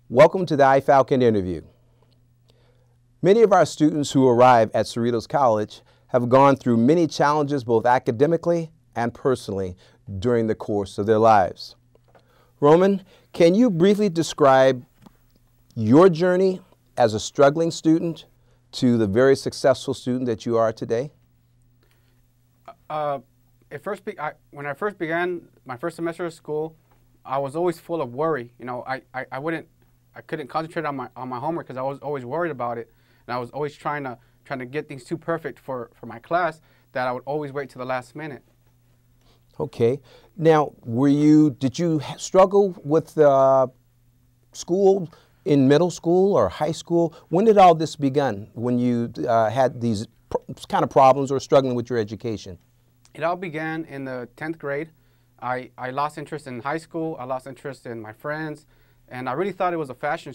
Welcome to the iFalcon interview. Many of our students who arrive at Cerritos College have gone through many challenges both academically and personally during the course of their lives. Roman, can you briefly describe your journey as a struggling student to the very successful student that you are today? When I first began my first semester of school, I was always full of worry. You know, I couldn't concentrate on my homework because I was always worried about it, and I was always trying to get things too perfect for my class that I would always wait to the last minute. Okay. Now, did you struggle with school in middle school or high school? When did all this begin? When you had these kind of problems or struggling with your education? It all began in the 10th grade. I lost interest in high school. I lost interest in my friends. And I really thought it was a fashion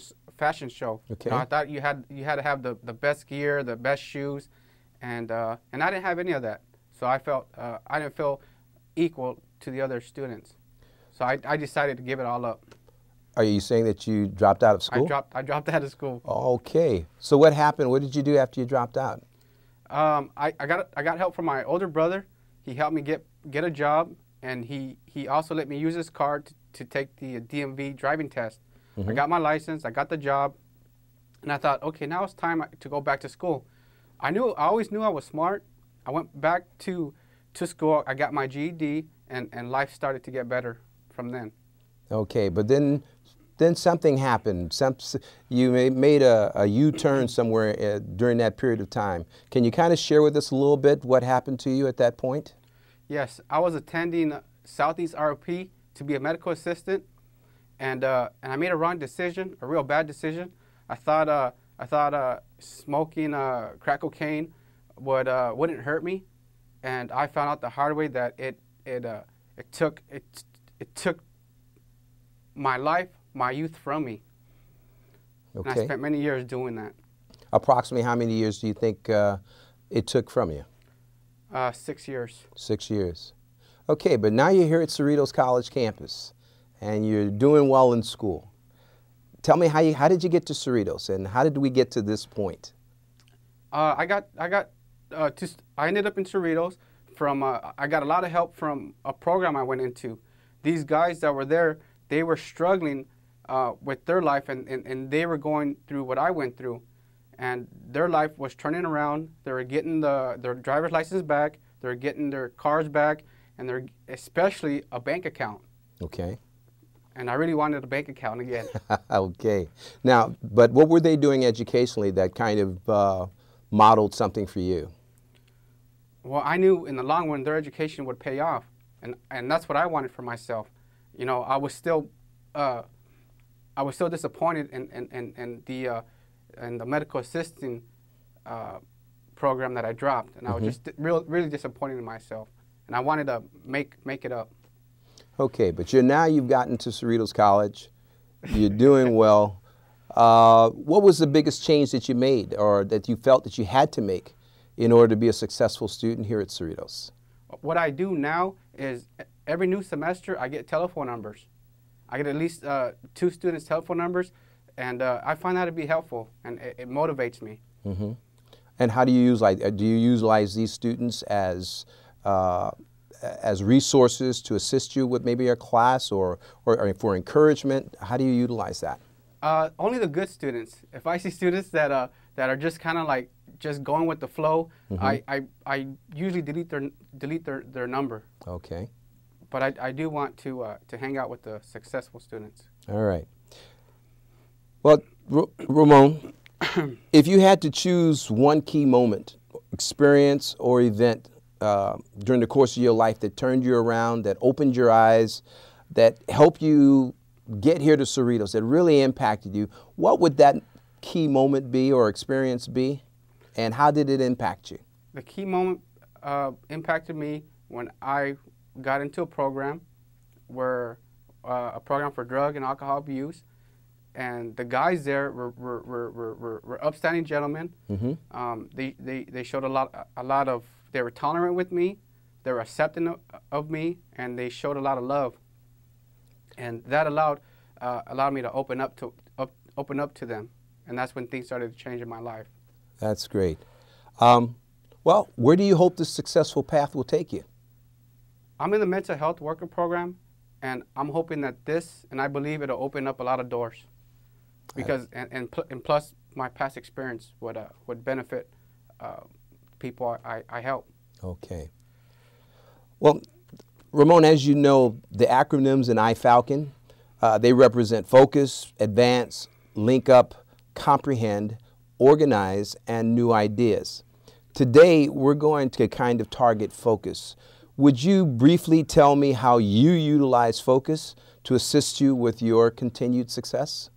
show. Okay. You know, I thought you had to have the best gear, the best shoes, and I didn't have any of that. So I didn't feel equal to the other students. So I decided to give it all up. Are you saying that you dropped out of school? I dropped out of school. Okay. So what happened? What did you do after you dropped out? I got help from my older brother. He helped me get a job, and he also let me use his car to take the DMV driving test. Mm-hmm. I got my license, I got the job, and I thought, okay, now it's time to go back to school. I always knew I was smart. I went back to school, I got my GED, and life started to get better from then. Okay, but then something happened. You made a U-turn somewhere during that period of time. Can you kind of share with us a little bit what happened to you at that point? Yes, I was attending Southeast ROP to be a medical assistant, and I made a wrong decision, a real bad decision. I thought smoking crack cocaine wouldn't hurt me, and I found out the hard way that it took my life, my youth from me. Okay. And I spent many years doing that. Approximately how many years do you think it took from you? 6 years. 6 years. Okay, but now you're here at Cerritos College campus, and you're doing well in school. Tell me how did you get to Cerritos, and how did we get to this point? I ended up in Cerritos from. I got a lot of help from a program I went into. These guys that were there, they were struggling with their life, and they were going through what I went through, and their life was turning around. They were getting their driver's license back. They were getting their cars back. And especially a bank account. Okay. And I really wanted a bank account again. Okay. Now, but what were they doing educationally that kind of modeled something for you? Well, I knew in the long run their education would pay off, and that's what I wanted for myself. You know, I was still disappointed in the medical assisting program that I dropped, and I was just really disappointed in myself. And I wanted to make it up. Okay, but you've gotten to Cerritos College. You're doing well. What was the biggest change that you made, or that you felt that you had to make, in order to be a successful student here at Cerritos? What I do now is every new semester I get telephone numbers. I get at least 2 students' telephone numbers, and I find that to be helpful, and it motivates me. Mm-hmm. And how do you utilize these students as resources to assist you with maybe your class or for encouragement? How do you utilize that? Only the good students. If I see students that are just kind of like just going with the flow, I usually delete their number. Okay. But I do want to hang out with the successful students. All right. Well, Ramon, if you had to choose one key moment, experience or event during the course of your life that turned you around, that opened your eyes, that helped you get here to Cerritos, that really impacted you, what would that key moment be or experience be, and how did it impact you? The key moment impacted me when I got into a program a program for drug and alcohol abuse, and the guys there were upstanding gentlemen. They showed a lot of. They were tolerant with me, they were accepting of me, and they showed a lot of love. And that allowed me to open up open up to them. And that's when things started to change in my life. That's great. Well, where do you hope this successful path will take you? I'm in the mental health worker program, and I'm hoping that this, and I believe it'll open up a lot of doors, because and plus my past experience would benefit people I help. Okay. Well, Ramon, as you know, the acronyms in iFalcon, they represent focus, advance, link up, comprehend, organize, and new ideas. Today, we're going to kind of target focus. Would you briefly tell me how you utilize focus to assist you with your continued success?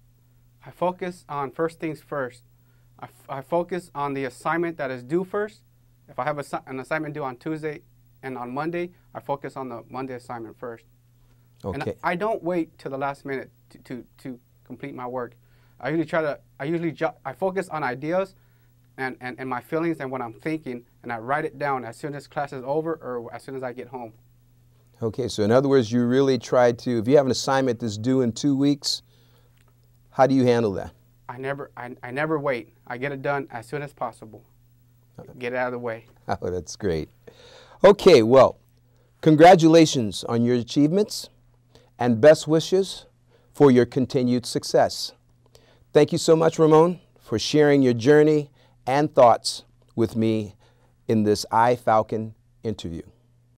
I focus on first things first. I focus on the assignment that is due first. If I have an assignment due on Tuesday and on Monday, I focus on the Monday assignment first. Okay. And I don't wait till the last minute to complete my work. I focus on ideas and my feelings and what I'm thinking, and I write it down as soon as class is over or as soon as I get home. Okay, so in other words, you really try to, if you have an assignment that's due in 2 weeks, how do you handle that? I never wait. I get it done as soon as possible. Get it out of the way. Oh, that's great. Okay, well, congratulations on your achievements and best wishes for your continued success. Thank you so much, Ramon, for sharing your journey and thoughts with me in this iFalcon interview.